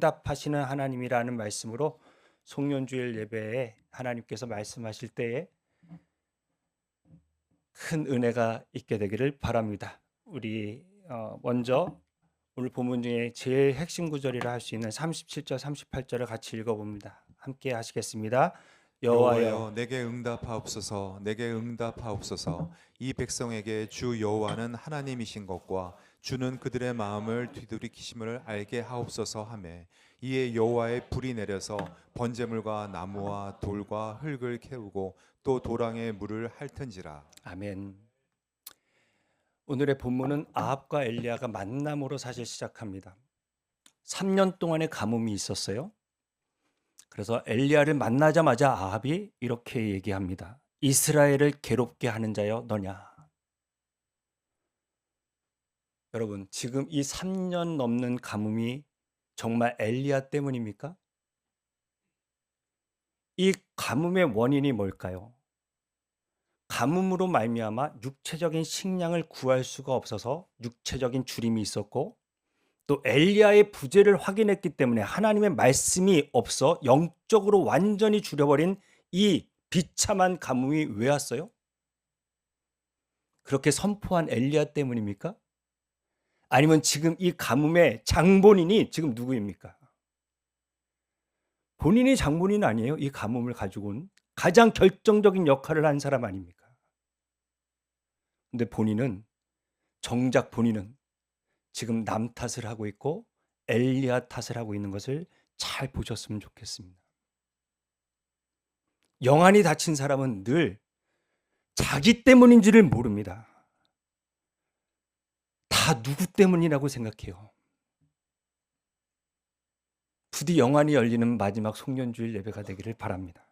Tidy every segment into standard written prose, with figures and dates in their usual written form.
응답하시는 하나님이라는 말씀으로 송년주일 예배에 하나님께서 말씀하실 때에 큰 은혜가 있게 되기를 바랍니다. 우리 먼저 오늘 본문 중에 제일 핵심 구절이라 할 수 있는 37절 38절을 같이 읽어봅니다. 함께 하시겠습니다. 여호와여 여호와여 내게 응답하옵소서. 내게 응답하옵소서. 이 백성에게 주 여호와는 하나님이신 것과 주는 그들의 마음을 뒤돌이키심을 알게 하옵소서 하매 이에 여호와의 불이 내려서 번제물과 나무와 돌과 흙을 캐우고 또 도랑에 물을 핥은지라. 아멘. 오늘의 본문은 아합과 엘리야가 만남으로 사실 시작합니다. 3년 동안의 가뭄이 있었어요. 그래서 엘리야를 만나자마자 아합이 이렇게 얘기합니다. 이스라엘을 괴롭게 하는 자여 너냐. 여러분, 지금 이 3년 넘는 가뭄이 정말 엘리야 때문입니까? 이 가뭄의 원인이 뭘까요? 가뭄으로 말미암아 육체적인 식량을 구할 수가 없어서 육체적인 주림이 있었고, 또 엘리야의 부재를 확인했기 때문에 하나님의 말씀이 없어 영적으로 완전히 줄여버린 이 비참한 가뭄이 왜 왔어요? 그렇게 선포한 엘리야 때문입니까? 아니면 지금 이 가뭄의 장본인이 지금 누구입니까? 본인이 장본인 아니에요? 이 가뭄을 가지고 온 가장 결정적인 역할을 한 사람 아닙니까? 근데 정작 본인은 지금 남 탓을 하고 있고 엘리야 탓을 하고 있는 것을 잘 보셨으면 좋겠습니다. 영안이 닫힌 사람은 늘 자기 때문인지를 모릅니다. 다 누구 때문이라고 생각해요. 부디 영안이 열리는 마지막 송년주일 예배가 되기를 바랍니다.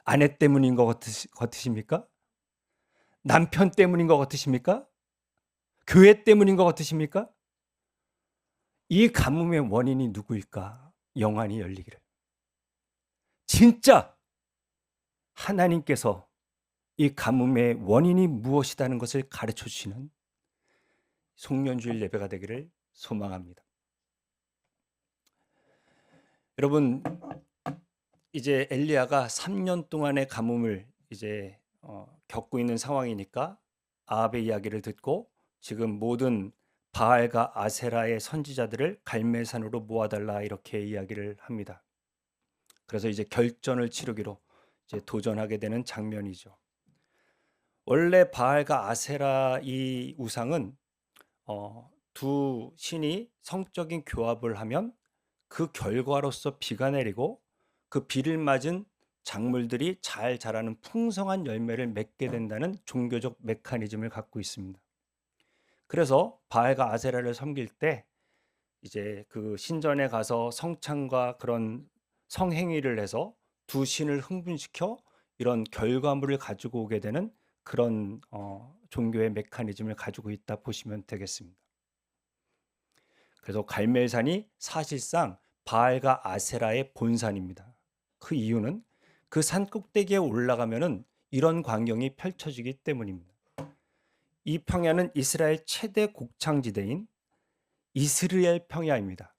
아내 때문인 것 같으십니까? 남편 때문인 것 같으십니까? 교회 때문인 것 같으십니까? 이 가뭄의 원인이 누구일까? 영안이 열리기를. 진짜 하나님께서 이 가뭄의 원인이 무엇이라는 것을 가르쳐 주시는 송년주일 예배가 되기를 소망합니다. 여러분, 이제 엘리야가 3년 동안의 가뭄을 이제 겪고 있는 상황이니까 아합의 이야기를 듣고 지금 모든 바알과 아세라의 선지자들을 갈멜산으로 모아달라 이렇게 이야기를 합니다. 그래서 이제 결전을 치르기로 이제 도전하게 되는 장면이죠. 원래 바알과 아세라 이 우상은 두 신이 성적인 교합을 하면 그 결과로서 비가 내리고 그 비를 맞은 작물들이 잘 자라는 풍성한 열매를 맺게 된다는 종교적 메커니즘을 갖고 있습니다. 그래서 바알과 아세라를 섬길 때 이제 그 신전에 가서 성찬과 그런 성행위를 해서 두 신을 흥분시켜 이런 결과물을 가지고 오게 되는 그런 종교의 메커니즘을 가지고 있다 보시면 되겠습니다. 그래서 갈멜산이 사실상 바알과 아세라의 본산입니다. 그 이유는 그 산 꼭대기에 올라가면은 이런 광경이 펼쳐지기 때문입니다. 이 평야는 이스라엘 최대 곡창지대인 이스라엘 평야입니다.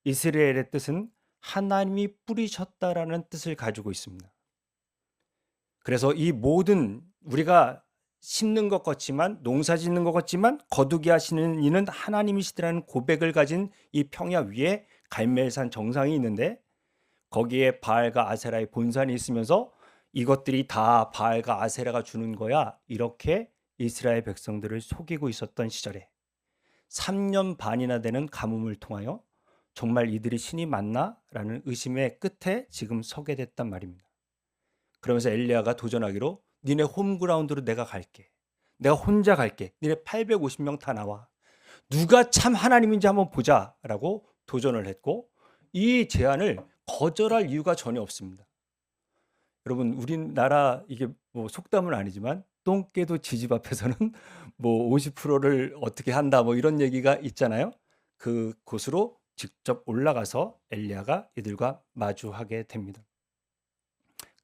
이스라엘의 뜻은 하나님이 뿌리셨다라는 뜻을 가지고 있습니다. 그래서 이 모든 우리가 심는 것 같지만 농사 짓는 것 같지만 거두게 하시는 이는 하나님이시라는 고백을 가진 이 평야 위에 갈멜산 정상이 있는데 거기에 바알과 아세라의 본산이 있으면서 이것들이 다 바알과 아세라가 주는 거야 이렇게 이스라엘 백성들을 속이고 있었던 시절에 3년 반이나 되는 가뭄을 통하여 정말 이들이 신이 맞나? 라는 의심의 끝에 지금 서게 됐단 말입니다. 그러면서 엘리야가 도전하기로 니네 홈그라운드로 내가 갈게. 내가 혼자 갈게. 니네 850명 다 나와. 누가 참 하나님인지 한번 보자 라고 도전을 했고 이 제안을 거절할 이유가 전혀 없습니다. 여러분 우리나라 이게 뭐 속담은 아니지만 똥개도 지집 앞에서는 뭐 50%를 어떻게 한다 뭐 이런 얘기가 있잖아요. 그 곳으로 직접 올라가서 엘리야가 이들과 마주하게 됩니다.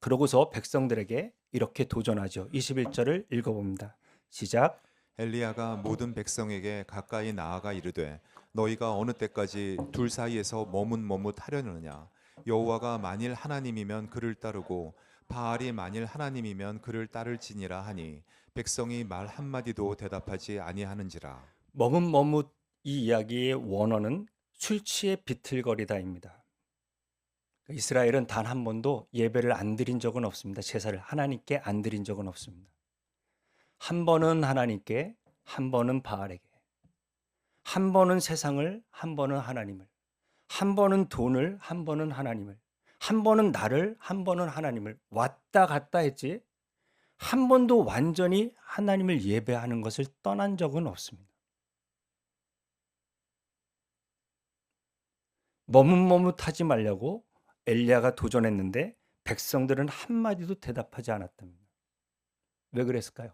그러고서 백성들에게 이렇게 도전하죠. 21절을 읽어봅니다. 시작. 엘리야가 모든 백성에게 가까이 나아가 이르되 너희가 어느 때까지 둘 사이에서 머뭇머뭇하려느냐? 여호와가 만일 하나님이면 그를 따르고 바알이 만일 하나님이면 그를 따를지니라 하니 백성이 말 한마디도 대답하지 아니하는지라. 머뭇머뭇 이 이야기의 원어는 술 취해 비틀거리다입니다. 이스라엘은 단 한 번도 예배를 안 드린 적은 없습니다. 제사를 하나님께 안 드린 적은 없습니다. 한 번은 하나님께, 한 번은 바알에게, 한 번은 세상을, 한 번은 하나님을, 한 번은 돈을, 한 번은 하나님을, 한 번은 나를, 한 번은 하나님을 왔다 갔다 했지 한 번도 완전히 하나님을 예배하는 것을 떠난 적은 없습니다. 머뭇머뭇하지 말라고 엘리야가 도전했는데 백성들은 한마디도 대답하지 않았답니다. 왜 그랬을까요?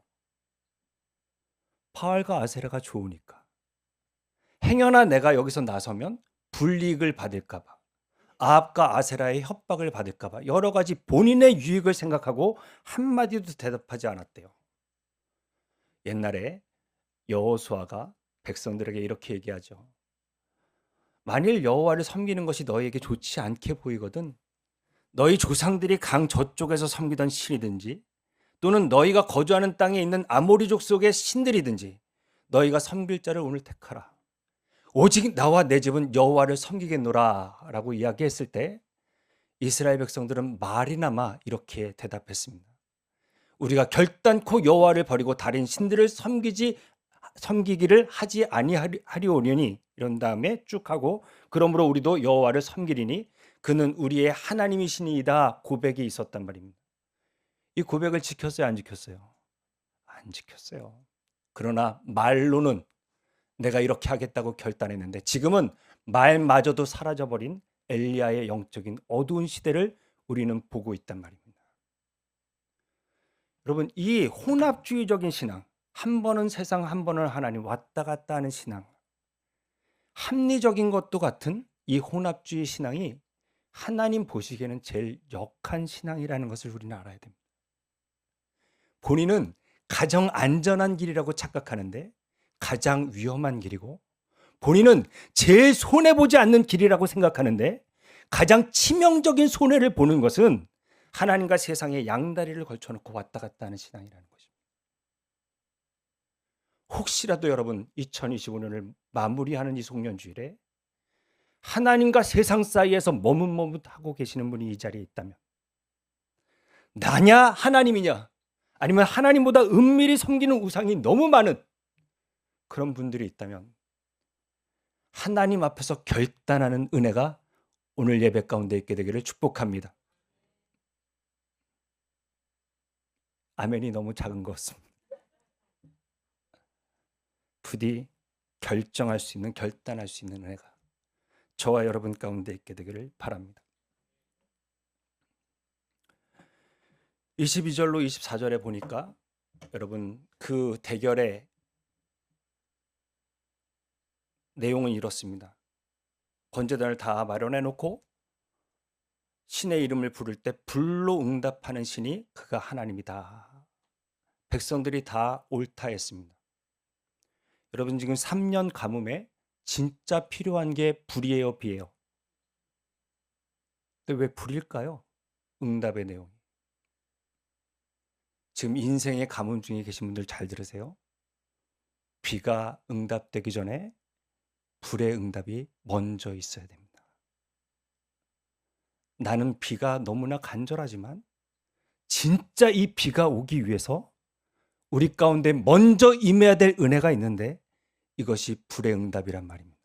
바알과 아세라가 좋으니까. 행여나 내가 여기서 나서면 불이익을 받을까 봐, 아합과 아세라의 협박을 받을까 봐 여러 가지 본인의 유익을 생각하고 한마디도 대답하지 않았대요. 옛날에 여호수아가 백성들에게 이렇게 얘기하죠. 만일 여호와를 섬기는 것이 너희에게 좋지 않게 보이거든 너희 조상들이 강 저쪽에서 섬기던 신이든지 또는 너희가 거주하는 땅에 있는 아모리족 속의 신들이든지 너희가 섬길 자를 오늘 택하라. 오직 나와 내 집은 여호와를 섬기겠노라 라고 이야기했을 때 이스라엘 백성들은 말이나마 이렇게 대답했습니다. 우리가 결단코 여호와를 버리고 다른 신들을 섬기기를 하지 아니하리오니 이런 다음에 쭉 하고 그러므로 우리도 여호와를 섬기리니 그는 우리의 하나님이시니이다 고백이 있었단 말입니다. 이 고백을 지켰어요, 안 지켰어요? 안 지켰어요. 그러나 말로는 내가 이렇게 하겠다고 결단했는데 지금은 말마저도 사라져버린 엘리야의 영적인 어두운 시대를 우리는 보고 있단 말입니다. 여러분, 이 혼합주의적인 신앙, 한 번은 세상, 한 번은 하나님 왔다 갔다 하는 신앙, 합리적인 것도 같은 이 혼합주의 신앙이 하나님 보시기에는 제일 역한 신앙이라는 것을 우리는 알아야 됩니다. 본인은 가장 안전한 길이라고 착각하는데 가장 위험한 길이고 본인은 제일 손해보지 않는 길이라고 생각하는데 가장 치명적인 손해를 보는 것은 하나님과 세상의 양다리를 걸쳐놓고 왔다 갔다 하는 신앙이라는 것입니다. 혹시라도 여러분 2025년을 마무리하는 이 송년주일에 하나님과 세상 사이에서 머뭇머뭇하고 계시는 분이 이 자리에 있다면 나냐 하나님이냐 아니면 하나님보다 은밀히 섬기는 우상이 너무 많은 그런 분들이 있다면 하나님 앞에서 결단하는 은혜가 오늘 예배 가운데 있게 되기를 축복합니다. 아멘이 너무 작은 것 같습니다. 부디 결정할 수 있는 결단할 수 있는 은혜가 저와 여러분 가운데 있게 되기를 바랍니다. 22절로 24절에 보니까 여러분 그 대결의 내용은 이렇습니다. 번제단을 다 마련해 놓고 신의 이름을 부를 때 불로 응답하는 신이 그가 하나님이다. 백성들이 다 옳다 했습니다. 여러분 지금 3년 가뭄에 진짜 필요한 게 불이에요, 비예요? 근데 왜 불일까요? 응답의 내용이. 지금 인생의 가뭄 중에 계신 분들 잘 들으세요. 비가 응답되기 전에 불의 응답이 먼저 있어야 됩니다. 나는 비가 너무나 간절하지만 진짜 이 비가 오기 위해서 우리 가운데 먼저 임해야 될 은혜가 있는데 이것이 불의 응답이란 말입니다.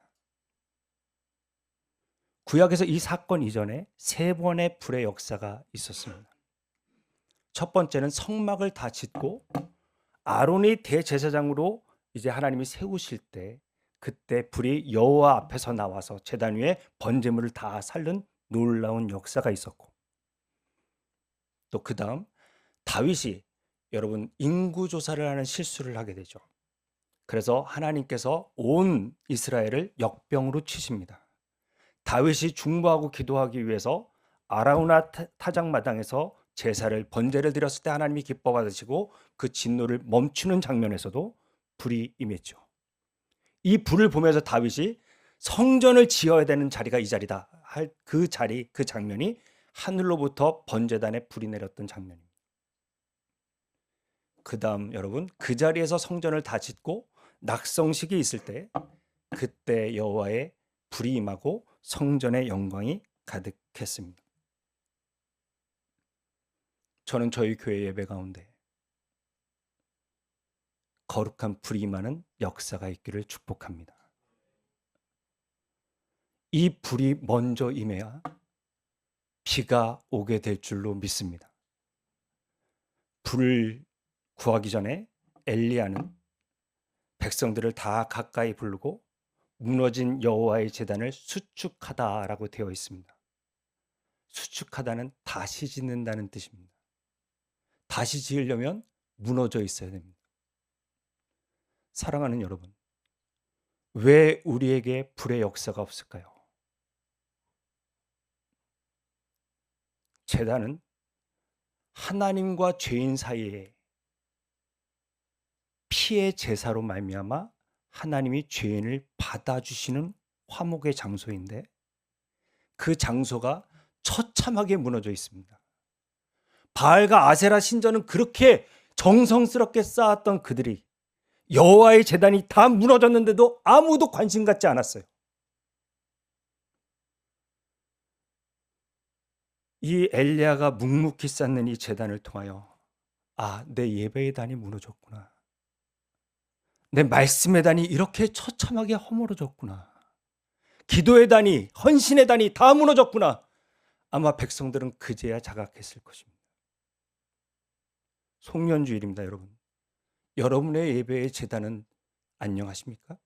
구약에서 이 사건 이전에 3번의 불의 역사가 있었습니다. 첫 번째는 성막을 다 짓고 아론이 대제사장으로 이제 하나님이 세우실 때 그때 불이 여호와 앞에서 나와서 제단 위에 번제물을 다 살른 놀라운 역사가 있었고 또 그 다음 다윗이 여러분 인구조사를 하는 실수를 하게 되죠. 그래서 하나님께서 온 이스라엘을 역병으로 치십니다. 다윗이 중보하고 기도하기 위해서 아라우나 타작마당에서 제사를 번제를 드렸을 때 하나님이 기뻐 받으시고 그 진노를 멈추는 장면에서도 불이 임했죠. 이 불을 보면서 다윗이 성전을 지어야 되는 자리가 이 자리다 할 그 자리, 그 장면이 하늘로부터 번제단에 불이 내렸던 장면입니다. 그 다음 여러분, 그 자리에서 성전을 다 짓고 낙성식이 있을 때 그때 여호와의 불이 임하고 성전의 영광이 가득했습니다. 저는 저희 교회 예배 가운데 거룩한 불이 임하는 역사가 있기를 축복합니다. 이 불이 먼저 임해야 비가 오게 될 줄로 믿습니다. 불을 구하기 전에 엘리야는 백성들을 다 가까이 부르고 무너진 여호와의 제단을 수축하다라고 되어 있습니다. 수축하다는 다시 짓는다는 뜻입니다. 다시 지으려면 무너져 있어야 됩니다. 사랑하는 여러분, 왜 우리에게 불의 역사가 없을까요? 제단은 하나님과 죄인 사이에 피의 제사로 말미암아 하나님이 죄인을 받아주시는 화목의 장소인데 그 장소가 처참하게 무너져 있습니다. 바알과 아세라 신전은 그렇게 정성스럽게 쌓았던 그들이 여호와의 제단이 다 무너졌는데도 아무도 관심 갖지 않았어요. 이 엘리야가 묵묵히 쌓는 이 제단을 통하여 내 예배의 단이 무너졌구나. 내 말씀의 단이 이렇게 처참하게 허물어졌구나. 기도의 단이, 헌신의 단이 다 무너졌구나. 아마 백성들은 그제야 자각했을 것입니다. 송년주일입니다, 여러분. 여러분의 예배의 제단은 안녕하십니까?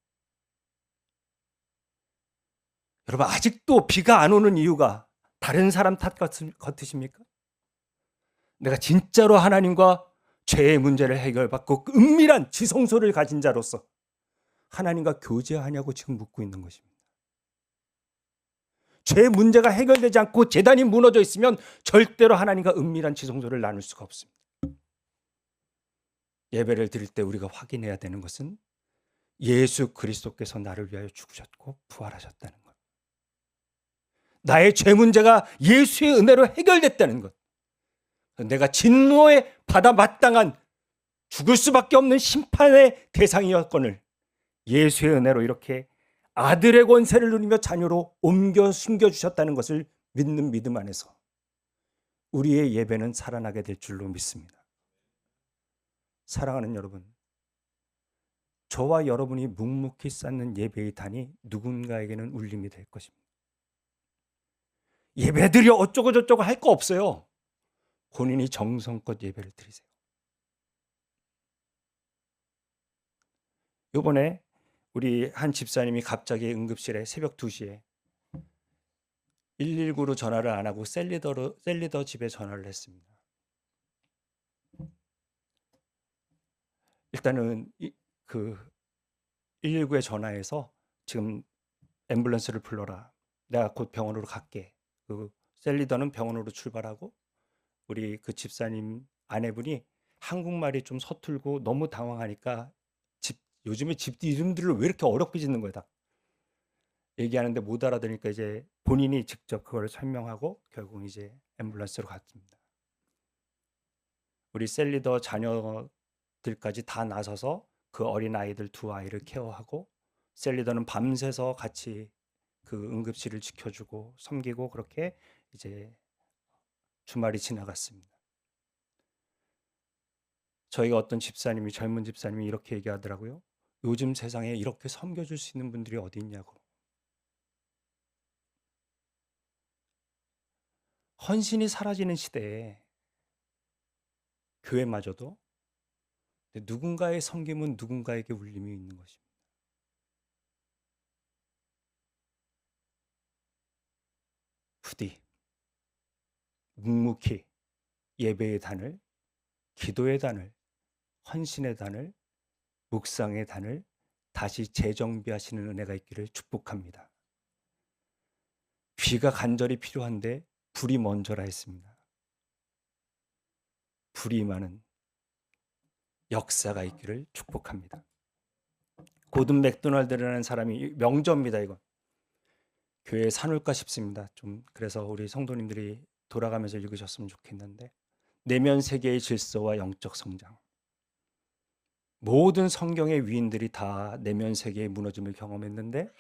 여러분, 아직도 비가 안 오는 이유가 다른 사람 탓 같으십니까? 내가 진짜로 하나님과 죄의 문제를 해결받고 은밀한 지성소를 가진 자로서 하나님과 교제하냐고 지금 묻고 있는 것입니다. 죄의 문제가 해결되지 않고 제단이 무너져 있으면 절대로 하나님과 은밀한 지성소를 나눌 수가 없습니다. 예배를 드릴 때 우리가 확인해야 되는 것은 예수 그리스도께서 나를 위하여 죽으셨고 부활하셨다는 것. 나의 죄 문제가 예수의 은혜로 해결됐다는 것. 내가 진노에 받아 마땅한 죽을 수밖에 없는 심판의 대상이었거늘 예수의 은혜로 이렇게 아들의 권세를 누리며 자녀로 옮겨 숨겨주셨다는 것을 믿는 믿음 안에서 우리의 예배는 살아나게 될 줄로 믿습니다. 사랑하는 여러분, 저와 여러분이 묵묵히 쌓는 예배의 단이 누군가에게는 울림이 될 것입니다. 예배드려 어쩌고 저쩌고 할 거 없어요. 본인이 정성껏 예배를 드리세요. 이번에 우리 한 집사님이 갑자기 응급실에 새벽 2시에 119로 전화를 안 하고 셀리더 집에 전화를 했습니다. 일단은 그 119에 전화해서 지금 앰뷸런스를 불러라. 내가 곧 병원으로 갈게. 그 셀리더는 병원으로 출발하고 우리 그 집사님 아내분이 한국말이 좀 서툴고 너무 당황하니까 요즘에 집 이름들을 왜 이렇게 어렵게 짓는 거야 다. 얘기하는데 못 알아들으니까 이제 본인이 직접 그걸 설명하고 결국 이제 앰뷸런스로 갔습니다. 우리 셀리더 자녀들까지 다 나서서 그 어린 아이들 2아이를 케어하고 셀리더는 밤새서 같이 그 응급실을 지켜주고 섬기고 그렇게 이제 주말이 지나갔습니다. 저희가 어떤 집사님이 젊은 집사님이 이렇게 얘기하더라고요. 요즘 세상에 이렇게 섬겨줄 수 있는 분들이 어디 있냐고. 헌신이 사라지는 시대에 교회마저도 누군가의 섬김은 누군가에게 울림이 있는 것입니다. 부디 묵묵히 예배의 단을, 기도의 단을, 헌신의 단을, 묵상의 단을 다시 재정비하시는 은혜가 있기를 축복합니다. 비가 간절히 필요한데 불이 먼저라 했습니다. 불이 임하는 역사가 있기를 축복합니다. 고든 맥도날드라는 사람이 명저입니다. 이건 교회에 사놓을까 싶습니다. 좀 그래서 우리 성도님들이 돌아가면서 읽으셨으면 좋겠는데, 내면 세계의 질서와 영적 성장. 모든 성경의 위인들이 다 내면 세계의 무너짐을 경험했는데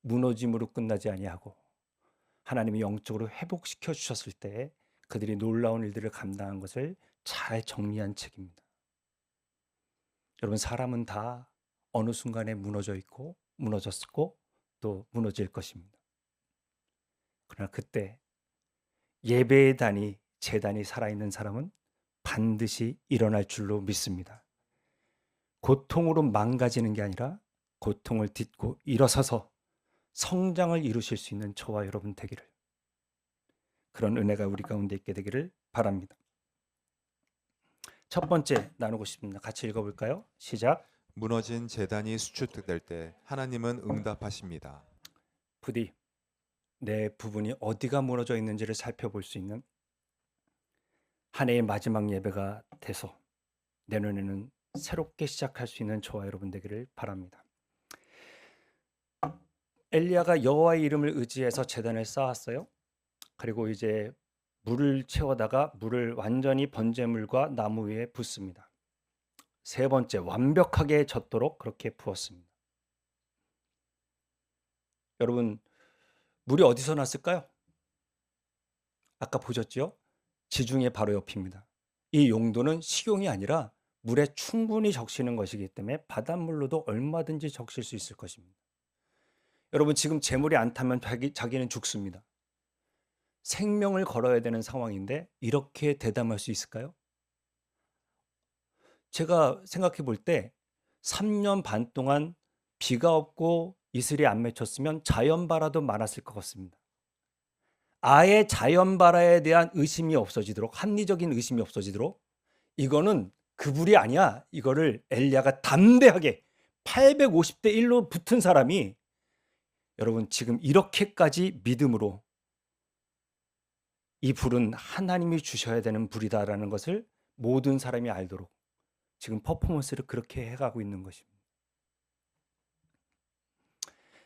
무너짐으로 끝나지 아니하고 하나님이 영적으로 회복시켜 주셨을 때 그들이 놀라운 일들을 감당한 것을 잘 정리한 책입니다. 여러분, 사람은 다 어느 순간에 무너져 있고 무너졌고 또 무너질 것입니다. 그러나 그때 예배의 단이, 제단이 살아있는 사람은 반드시 일어날 줄로 믿습니다. 고통으로 망가지는 게 아니라 고통을 딛고 일어서서 성장을 이루실 수 있는 저와 여러분 되기를, 그런 은혜가 우리 가운데 있게 되기를 바랍니다. 첫 번째 나누고 싶습니다. 같이 읽어볼까요? 시작. 무너진 재단이 수축될 때 하나님은 응답하십니다. 부디 내 부분이 어디가 무너져 있는지를 살펴볼 수 있는 한 해의 마지막 예배가 돼서 내년에는 새롭게 시작할 수 있는 저와 여러분 되기를 바랍니다. 엘리야가 여호와의 이름을 의지해서 제단을 쌓았어요. 그리고 이제 물을 채워다가 물을 완전히 번제물과 나무 위에 붓습니다. 세 번째, 완벽하게 젖도록 그렇게 부었습니다. 여러분, 물이 어디서 났을까요? 아까 보셨죠? 지중해 바로 옆입니다. 이 용도는 식용이 아니라 물에 충분히 적시는 것이기 때문에 바닷물로도 얼마든지 적실 수 있을 것입니다. 여러분, 지금 재물이 안 타면 자기는 죽습니다. 생명을 걸어야 되는 상황인데 이렇게 대담할 수 있을까요? 제가 생각해 볼 때 3년 반 동안 비가 없고 이슬이 안 맺혔으면 자연발화도 많았을 것 같습니다. 아예 자연발화에 대한 의심이 없어지도록, 합리적인 의심이 없어지도록, 이거는 그 불이 아니야, 이거를 엘리야가 담대하게 850대 1로 붙은 사람이, 여러분, 지금 이렇게까지 믿음으로 이 불은 하나님이 주셔야 되는 불이다라는 것을 모든 사람이 알도록 지금 퍼포먼스를 그렇게 해가고 있는 것입니다.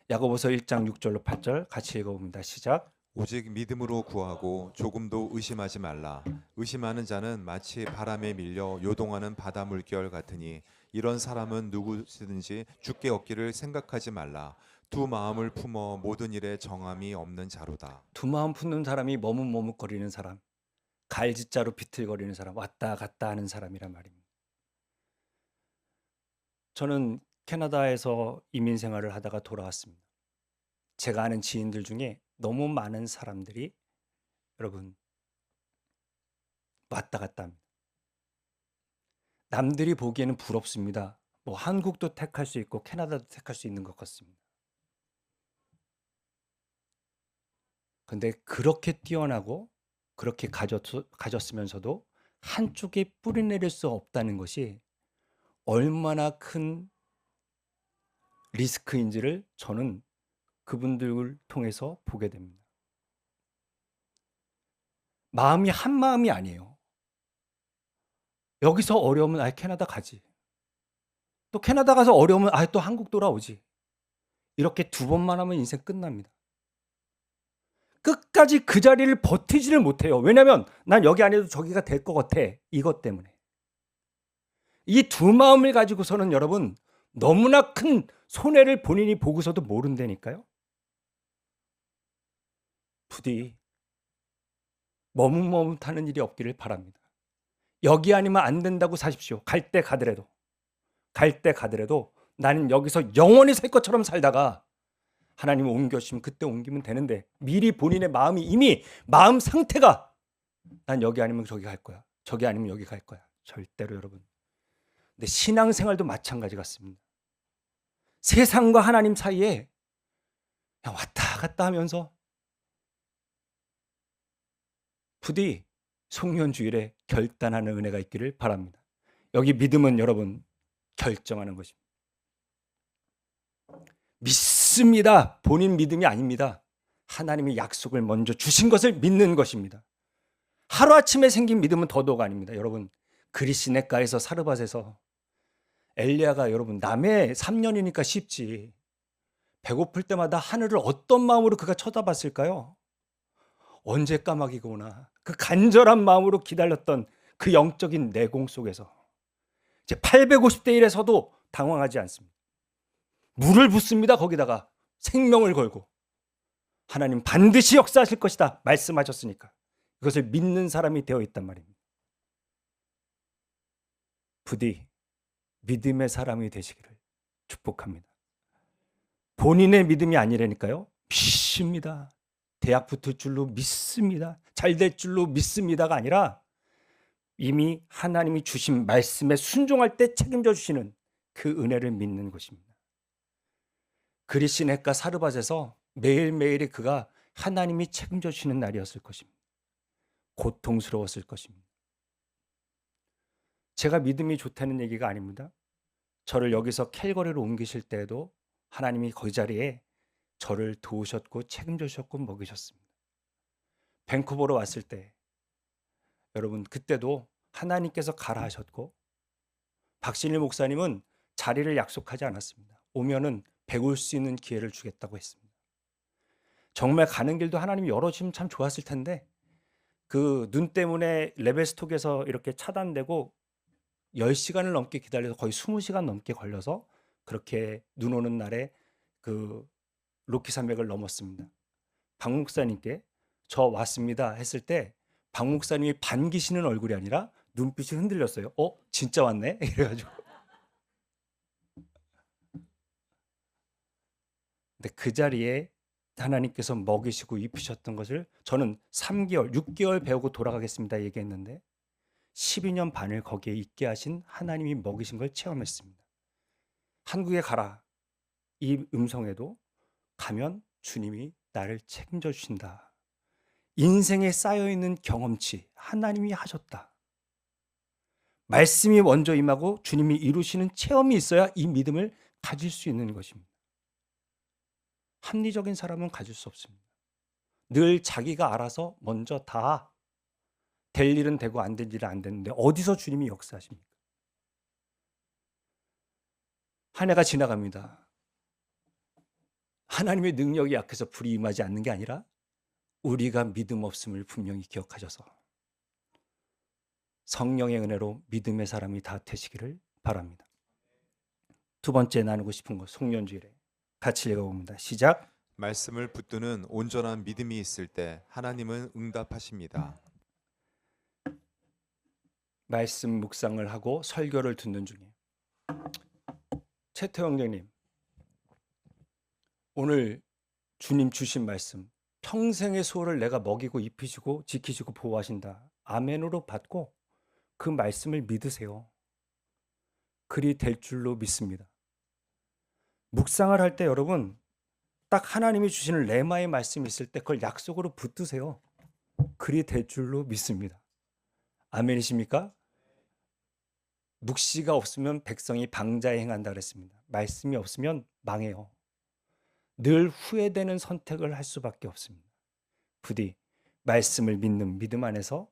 야고보서 1장 6절로 8절 같이 읽어봅니다. 시작. 오직 믿음으로 구하고 조금도 의심하지 말라. 의심하는 자는 마치 바람에 밀려 요동하는 바다 물결 같으니 이런 사람은 누구든지 죽게 얻기를 생각하지 말라. 두 마음을 품어 모든 일에 정함이 없는 자로다. 두 마음 푸는 사람이 머뭇머뭇거리는 사람, 갈짓자로 비틀거리는 사람, 왔다 갔다 하는 사람이란 말입니다. 저는 캐나다에서 이민 생활을 하다가 돌아왔습니다. 제가 아는 지인들 중에 너무 많은 사람들이, 여러분, 왔다 갔다 합니다. 남들이 보기에는 부럽습니다. 뭐 한국도 택할 수 있고 캐나다도 택할 수 있는 것 같습니다. 근데 그렇게 뛰어나고 그렇게 가졌으면서도 한쪽에 뿌리 내릴 수 없다는 것이 얼마나 큰 리스크인지를 저는 그분들을 통해서 보게 됩니다. 마음이 한 마음이 아니에요. 여기서 어려우면 아예 캐나다 가지. 또 캐나다 가서 어려우면 아예 또 한국 돌아오지. 이렇게 두 번만 하면 인생 끝납니다. 끝까지 그 자리를 버티지를 못해요. 왜냐하면 난 여기 안 해도 저기가 될 것 같아. 이것 때문에. 이 두 마음을 가지고서는 여러분 너무나 큰 손해를 본인이 보고서도 모른다니까요. 부디 머뭇머뭇하는 일이 없기를 바랍니다. 여기 아니면 안 된다고 사십시오. 갈 때 가더라도 나는 여기서 영원히 살 것처럼 살다가 하나님 옮겨주시면 그때 옮기면 되는데, 미리 본인의 마음이 이미 마음 상태가 난 여기 아니면 저기 갈 거야, 저기 아니면 여기 갈 거야. 절대로 여러분. 근데 신앙생활도 마찬가지 같습니다. 세상과 하나님 사이에 그냥 왔다 갔다 하면서 부디 송년주일에 결단하는 은혜가 있기를 바랍니다. 여기 믿음은 여러분 결정하는 것입니다. 믿습니다. 본인 믿음이 아닙니다. 하나님이 약속을 먼저 주신 것을 믿는 것입니다. 하루아침에 생긴 믿음은 더더욱 아닙니다. 여러분, 그리시네가에서 사르밧에서 엘리야가, 여러분, 남해 3년이니까 쉽지, 배고플 때마다 하늘을 어떤 마음으로 그가 쳐다봤을까요? 언제 까마귀가 오나 그 간절한 마음으로 기다렸던 그 영적인 내공 속에서 이제 850대 1에서도 당황하지 않습니다. 물을 붓습니다. 거기다가 생명을 걸고 하나님 반드시 역사하실 것이다 말씀하셨으니까 그것을 믿는 사람이 되어 있단 말입니다. 부디 믿음의 사람이 되시기를 축복합니다. 본인의 믿음이 아니라니까요. 믿습니다. 대학 붙을 줄로 믿습니다. 잘 될 줄로 믿습니다가 아니라 이미 하나님이 주신 말씀에 순종할 때 책임져 주시는 그 은혜를 믿는 것입니다. 그리스네과 사르밧에서 매일매일이 그가 하나님이 책임져 주시는 날이었을 것입니다. 고통스러웠을 것입니다. 제가 믿음이 좋다는 얘기가 아닙니다. 저를 여기서 캘거리로 옮기실 때에도 하나님이 그 자리에 저를 도우셨고 책임져 주셨고 먹이셨습니다. 밴쿠버로 왔을 때 여러분 그때도 하나님께서 가라 하셨고 박신일 목사님은 자리를 약속하지 않았습니다. 오면은 배울 수 있는 기회를 주겠다고 했습니다. 정말 가는 길도 하나님이 열어주시면 참 좋았을 텐데 그 눈 때문에 레벨스톡에서 이렇게 차단되고 10시간을 넘게 기다려서 거의 20시간 넘게 걸려서 그렇게 눈 오는 날에 그 로키 산맥을 넘었습니다. 박 목사님께 저 왔습니다 했을 때 박 목사님이 반기시는 얼굴이 아니라 눈빛이 흔들렸어요. 진짜 왔네? 이래가지고. 근데 그 자리에 하나님께서 먹이시고 입히셨던 것을 저는 3개월, 6개월 배우고 돌아가겠습니다 얘기했는데 12년 반을 거기에 있게 하신 하나님이 먹이신 걸 체험했습니다. 한국에 가라. 이 음성에도 가면 주님이 나를 책임져 주신다. 인생에 쌓여있는 경험치 하나님이 하셨다. 말씀이 먼저 임하고 주님이 이루시는 체험이 있어야 이 믿음을 가질 수 있는 것입니다. 합리적인 사람은 가질 수 없습니다. 늘 자기가 알아서 먼저 다 될 일은 되고 안 될 일은 안 되는데 어디서 주님이 역사하십니까? 한 해가 지나갑니다. 하나님의 능력이 약해서 불이 임하지 않는 게 아니라 우리가 믿음 없음을 분명히 기억하셔서 성령의 은혜로 믿음의 사람이 다 되시기를 바랍니다. 두 번째 나누고 싶은 것 송년주일에 같이 읽어봅니다. 시작. 말씀을 붙드는 온전한 믿음이 있을 때 하나님은 응답하십니다. 말씀 묵상을 하고 설교를 듣는 중에 최태영 형님 오늘 주님 주신 말씀 평생의 소원을 내가 먹이고 입히시고 지키시고 보호하신다. 아멘으로 받고 그 말씀을 믿으세요. 그리 될 줄로 믿습니다. 묵상을 할 때 여러분 딱 하나님이 주시는 레마의 말씀이 있을 때 그걸 약속으로 붙드세요. 그리 될 줄로 믿습니다. 아멘이십니까? 묵시가 없으면 백성이 방자에 행한다 그랬습니다. 말씀이 없으면 망해요. 늘 후회되는 선택을 할 수밖에 없습니다. 부디 말씀을 믿는 믿음 안에서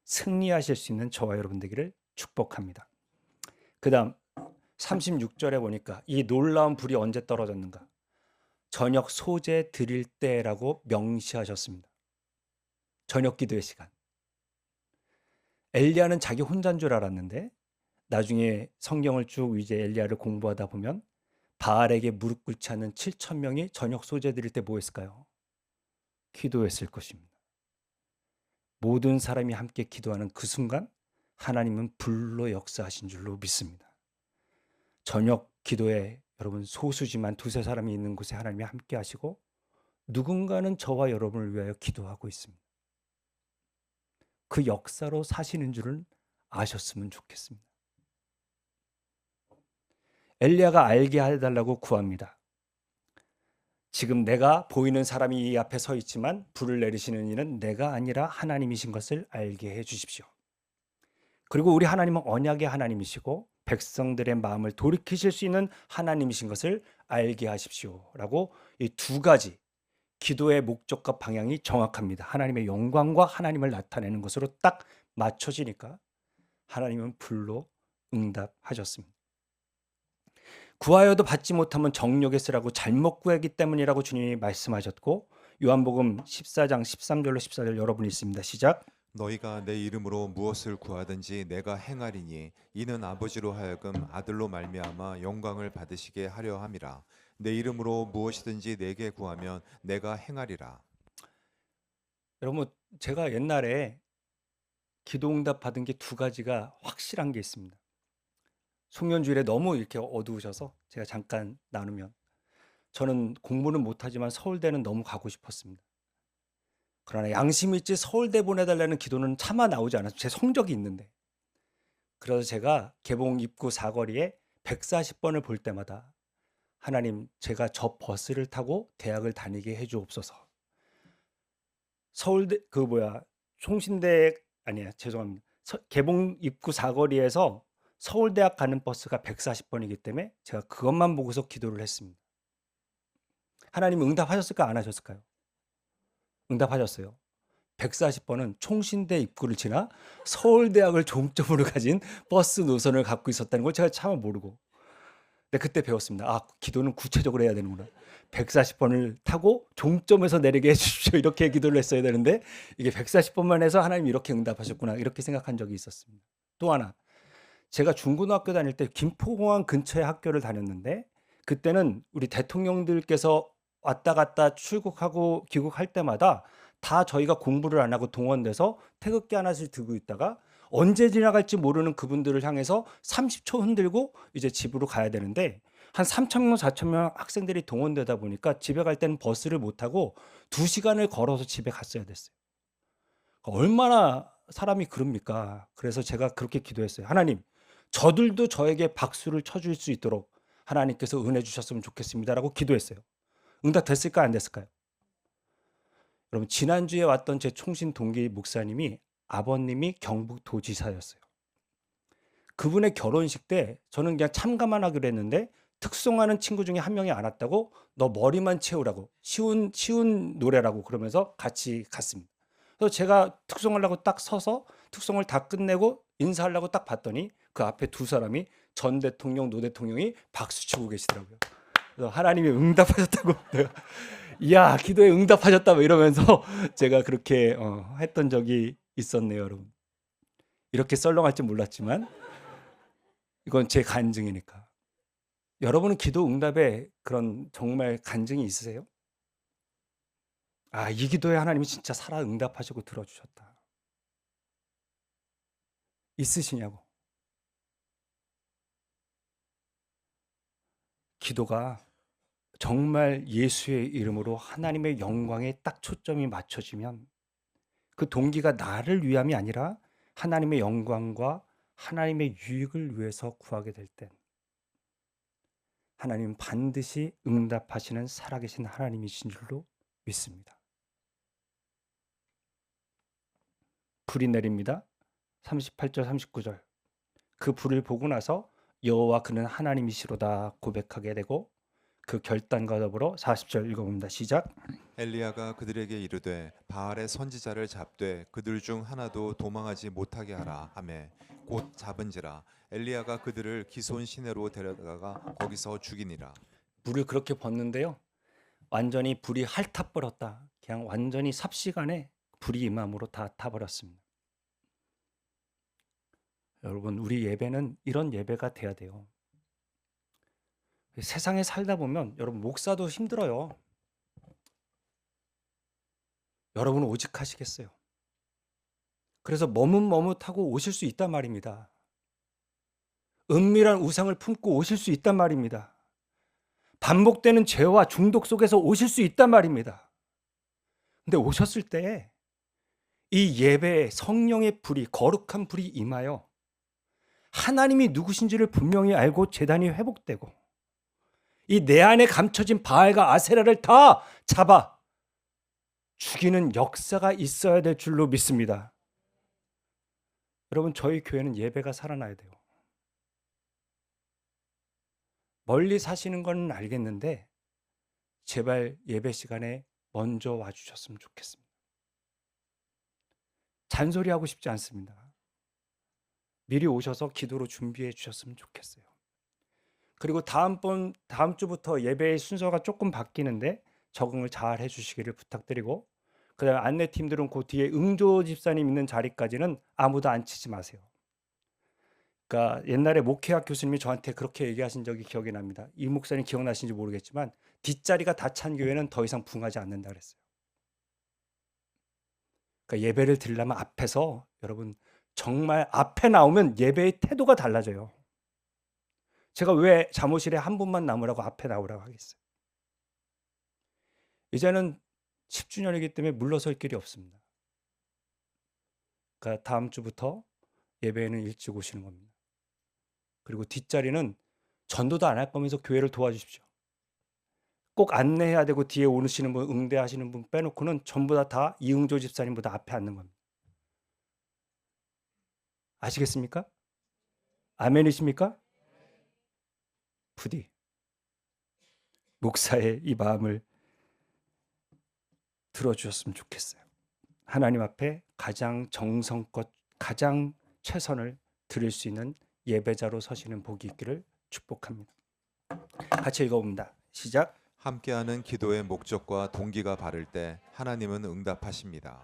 승리하실 수 있는 저와 여러분 되기를 축복합니다. 그 다음 36절에 보니까 이 놀라운 불이 언제 떨어졌는가? 저녁 소재 드릴 때라고 명시하셨습니다. 저녁 기도의 시간. 엘리야는 자기 혼자인 줄 알았는데 나중에 성경을 쭉 이제 엘리야를 공부하다 보면 바알에게 무릎 꿇지 않는 7천 명이 저녁 소재 드릴 때 뭐 했을까요? 기도했을 것입니다. 모든 사람이 함께 기도하는 그 순간 하나님은 불로 역사하신 줄로 믿습니다. 저녁 기도에 여러분 소수지만 두세 사람이 있는 곳에 하나님이 함께 하시고 누군가는 저와 여러분을 위하여 기도하고 있습니다. 그 역사로 사시는 줄은 아셨으면 좋겠습니다. 엘리야가 알게 해달라고 구합니다. 지금 내가 보이는 사람이 이 앞에 서 있지만 불을 내리시는 이는 내가 아니라 하나님이신 것을 알게 해 주십시오. 그리고 우리 하나님은 언약의 하나님이시고 백성들의 마음을 돌이키실 수 있는 하나님이신 것을 알게 하십시오. 라고 이 두 가지 기도의 목적과 방향이 정확합니다. 하나님의 영광과 하나님을 나타내는 것으로 딱 맞춰지니까 하나님은 불로 응답하셨습니다. 구하여도 받지 못하면 정욕에 쓰라고 잘못 구했기 때문이라고 주님이 말씀하셨고, 요한복음 14장 13절로 14절 여러분 있습니다. 시작. 너희가 내 이름으로 무엇을 구하든지 내가 행하리니 이는 아버지로 하여금 아들로 말미암아 영광을 받으시게 하려 함이라. 내 이름으로 무엇이든지 내게 구하면 내가 행하리라. 여러분, 제가 옛날에 기도응답 받은 게 두 가지가 확실한 게 있습니다. 송년주일에 너무 이렇게 어두우셔서 제가 잠깐 나누면, 저는 공부는 못하지만 서울대는 너무 가고 싶었습니다. 그러나 양심 있지 서울대 보내달라는 기도는 차마 나오지 않았어요. 제 성적이 있는데. 그래서 제가 개봉 입구 사거리에 140번을 볼 때마다, 하나님, 제가 저 버스를 타고 대학을 다니게 해주옵소서. 서울대 총신대, 아니야, 죄송합니다. 개봉 입구 사거리에서 서울대학 가는 버스가 140번이기 때문에 제가 그것만 보고서 기도를 했습니다. 하나님 응답하셨을까 안 하셨을까요? 응답하셨어요. 140번은 총신대 입구를 지나 서울대학을 종점으로 가진 버스 노선을 갖고 있었다는 걸 제가 차마 모르고, 근데 그때 배웠습니다. 아, 기도는 구체적으로 해야 되는구나. 140번을 타고 종점에서 내리게 해주십시오. 이렇게 기도를 했어야 되는데, 이게 140번만 해서 하나님 이렇게 응답하셨구나, 이렇게 생각한 적이 있었습니다. 또 하나, 제가 중고등학교 다닐 때 김포공항 근처에 학교를 다녔는데, 그때는 우리 대통령들께서 왔다 갔다 출국하고 귀국할 때마다 다 저희가 공부를 안 하고 동원돼서 태극기 하나씩 들고 있다가 언제 지나갈지 모르는 그분들을 향해서 30초 흔들고 이제 집으로 가야 되는데, 한 3,000명, 4,000명 학생들이 동원되다 보니까 집에 갈 때는 버스를 못 타고 2시간을 걸어서 집에 갔어야 됐어요. 얼마나 사람이 그럽니까? 그래서 제가 그렇게 기도했어요. 하나님, 저들도 저에게 박수를 쳐줄 수 있도록 하나님께서 은혜 주셨으면 좋겠습니다라고 기도했어요. 응답 됐을까 안 됐을까요? 여러분, 지난주에 왔던 제 총신 동기 목사님이 아버님이 경북도지사였어요. 그분의 결혼식 때 저는 그냥 참가만 하기로 했는데, 특송하는 친구 중에 한 명이 안 왔다고, 너 머리만 채우라고, 쉬운 노래라고 그러면서 같이 갔습니다. 그래서 제가 특송하려고 딱 서서 특송을 다 끝내고 인사하려고 딱 봤더니 그 앞에 두 사람이 전 대통령, 노 대통령이 박수 치고 계시더라고요. 그래서 하나님이 응답하셨다고 내가, 이야, 기도에 응답하셨다 뭐 이러면서 제가 그렇게 했던 적이 있었네요, 여러분. 이렇게 썰렁할 줄 몰랐지만 이건 제 간증이니까. 여러분은 기도 응답에 그런 정말 간증이 있으세요? 아, 이 기도에 하나님이 진짜 살아 응답하시고 들어주셨다. 있으시냐고. 기도가 정말 예수의 이름으로 하나님의 영광에 딱 초점이 맞춰지면, 그 동기가 나를 위함이 아니라 하나님의 영광과 하나님의 유익을 위해서 구하게 될 땐, 하나님은 반드시 응답하시는 살아계신 하나님이신 줄로 믿습니다. 불이 내립니다. 38절 39절. 그 불을 보고 나서 여호와 그는 하나님이시로다 고백하게 되고, 그 결단과 더불어 40절 읽어봅니다. 시작. 엘리야가 그들에게 이르되 바알의 선지자를 잡되 그들 중 하나도 도망하지 못하게 하라 하매 곧 잡은지라. 엘리야가 그들을 기손 시내로 데려다가 거기서 죽이니라. 물을 그렇게 붓는데요, 완전히 불이 핥아버렸다. 그냥 완전히 삽시간에 불이 임함으로 다 타버렸습니다. 여러분, 우리 예배는 이런 예배가 돼야 돼요. 세상에 살다 보면 여러분, 목사도 힘들어요. 여러분은 오직 하시겠어요? 그래서 머뭇머뭇하고 오실 수 있단 말입니다. 은밀한 우상을 품고 오실 수 있단 말입니다. 반복되는 죄와 중독 속에서 오실 수 있단 말입니다. 근데 오셨을 때 이 예배에 성령의 불이, 거룩한 불이 임하여 하나님이 누구신지를 분명히 알고 제단이 회복되고, 이 내 안에 감춰진 바알과 아세라를 다 잡아 죽이는 역사가 있어야 될 줄로 믿습니다. 여러분, 저희 교회는 예배가 살아나야 돼요. 멀리 사시는 건 알겠는데 제발 예배 시간에 먼저 와주셨으면 좋겠습니다. 잔소리하고 싶지 않습니다. 미리 오셔서 기도로 준비해 주셨으면 좋겠어요. 그리고 다음 주부터 예배의 순서가 조금 바뀌는데 적응을 잘 해주시기를 부탁드리고, 그다음에 안내팀들은 그 뒤에 응조 집사님 있는 자리까지는 아무도 앉히지 마세요. 그러니까 옛날에 목회학 교수님이 저한테 그렇게 얘기하신 적이 기억이 납니다. 이 목사님 기억나시는지 모르겠지만 뒷자리가 다 찬 교회는 더 이상 붕하지 않는다 그랬어요. 그러니까 예배를 드리려면 앞에서, 여러분 정말 앞에 나오면 예배의 태도가 달라져요. 제가 왜 사무실에 한 분만 남으라고 앞에 나오라고 하겠어요. 이제는 10주년이기 때문에 물러설 길이 없습니다. 그러니까 다음 주부터 예배에는 일찍 오시는 겁니다. 그리고 뒷자리는 전도도 안 할 거면서 교회를 도와주십시오. 꼭 안내해야 되고 뒤에 오시는 분, 응대하시는 분 빼놓고는 전부 다 이응조 집사님보다 앞에 앉는 겁니다. 아시겠습니까? 아멘이십니까? 부디 목사의 이 마음을 들어주셨으면 좋겠어요. 하나님 앞에 가장 정성껏 가장 최선을 드릴 수 있는 예배자로 서시는 복이 있기를 축복합니다. 같이 읽어봅니다. 시작. 함께하는 기도의 목적과 동기가 바를 때 하나님은 응답하십니다.